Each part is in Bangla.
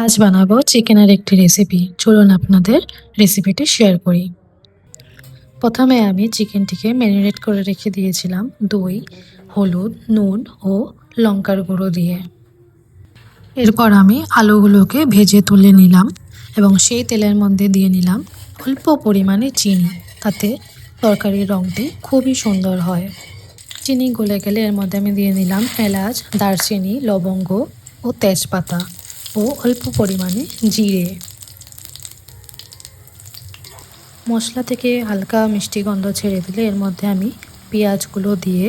আজ বানাবো চিকেনের একটি রেসিপি। চলুন আপনাদের রেসিপিটি শেয়ার করি। প্রথমে আমি চিকেনটিকে ম্যারিনেট করে রেখে দিয়েছিলাম দই, হলুদ, নুন ও লঙ্কার গুঁড়ো দিয়ে। এরপর আমি আলুগুলোকে ভেজে তুলে নিলাম এবং সেই তেলের মধ্যে দিয়ে নিলাম অল্প পরিমাণে চিনি। তাতে তরকারির রঙটি খুবই সুন্দর হয়। চিনি গলে গেলে এর মধ্যে আমি দিয়ে নিলাম এলাচ, দারচিনি, লবঙ্গ ও তেজপাতা ও অল্প পরিমাণে জিরে। মশলা থেকে হালকা মিষ্টি গন্ধ ছেড়ে দিলে এর মধ্যে আমি পেঁয়াজগুলো দিয়ে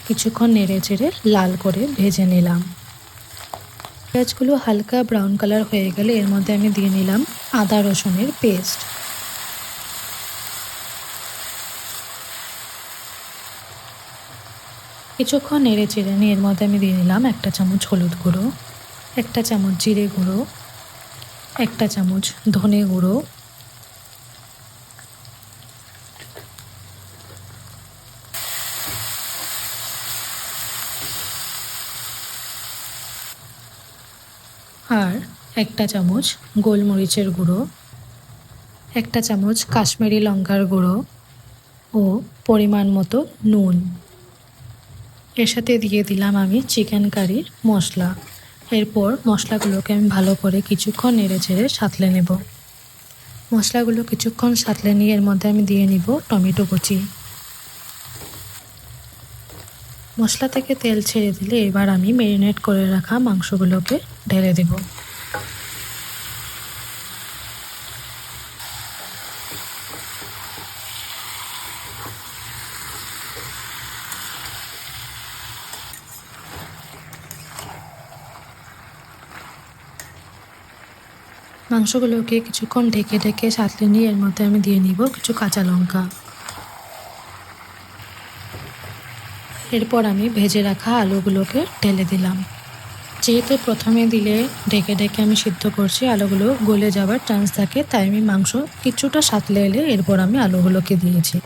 কিছুক্ষণ নেড়ে চেড়ে লাল করে ভেজে নিলাম। পেঁয়াজগুলো হালকা ব্রাউন কালার হয়ে গেলে এর মধ্যে আমি দিয়ে নিলাম আদা রসুনের পেস্ট। কিছুক্ষণ নেড়ে চেড়ে নিয়ে এর মধ্যে আমি দিয়ে নিলাম 1 চামচ হলুদ গুঁড়ো, 1 চামচ জিরে গুঁড়ো, 1 চামচ ধনে গুঁড়ো, আর 1 চামচ গোলমরিচের গুঁড়ো, 1 চামচ কাশ্মীরি লঙ্কার গুঁড়ো ও পরিমাণ মতো নুন। এর সাথে দিয়ে দিলাম আমি চিকেন কারির মশলা। এরপর মশলাগুলোকে আমি ভালো করে কিছুক্ষণ নেড়ে চেড়ে সাঁতলে নেব। মশলাগুলো কিছুক্ষণ সাঁতলে নিয়ে এর মধ্যে আমি দিয়ে নিব টমেটো কুচি। মশলা থেকে তেল ছেড়ে দিলে এবার আমি ম্যারিনেট করে রাখা মাংসগুলোকে ঢেলে দেব। মাংসগুলোকে কিছুক্ষণ ঢেকে ঢেকে সাঁতলে নিয়ে এর মধ্যে আমি দিয়ে নিব কিছু কাঁচা লঙ্কা। এরপর আমি ভেজে রাখা আলুগুলোকে ঢেলে দিলাম। যেহেতু প্রথমে দিলে ঢেকে ঢেকে আমি সিদ্ধ করছি, আলুগুলো গলে যাওয়ার চান্স থাকে, তাই আমি মাংস কিছুটা সাঁতলে এলে এরপর আমি আলুগুলোকে দিয়েছি।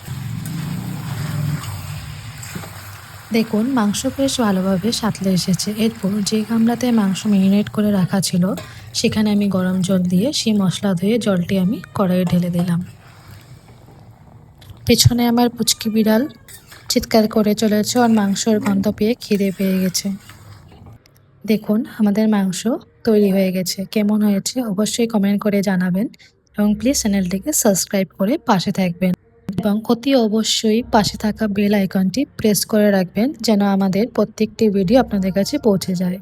দেখুন মাংস বেশ ভালোভাবে সাঁতলে এসেছে। এরপর যে গামলাতে মাংস ম্যারিনেট করে রাখা ছিল সেখানে আমি গরম জল দিয়ে সেই মশলা ধুয়ে জলটি আমি কড়াইয়ে ঢেলে দিলাম। পেছনে আমার পুচকি বিড়াল চিৎকার করে চলেছে, আর মাংসর গন্ধ পেয়ে খিদে পেয়ে গেছে। দেখুন আমাদের মাংস তৈরি হয়ে গেছে। কেমন হয়েছে অবশ্যই কমেন্ট করে জানাবেন এবং প্লিজ চ্যানেলটিকে সাবস্ক্রাইব করে পাশে থাকবেন এবং অতি অবশ্যই পাশে থাকা বেল আইকনটি প্রেস করে রাখবেন যেন আমাদের প্রত্যেকটি ভিডিও আপনাদের কাছে পৌঁছে যায়।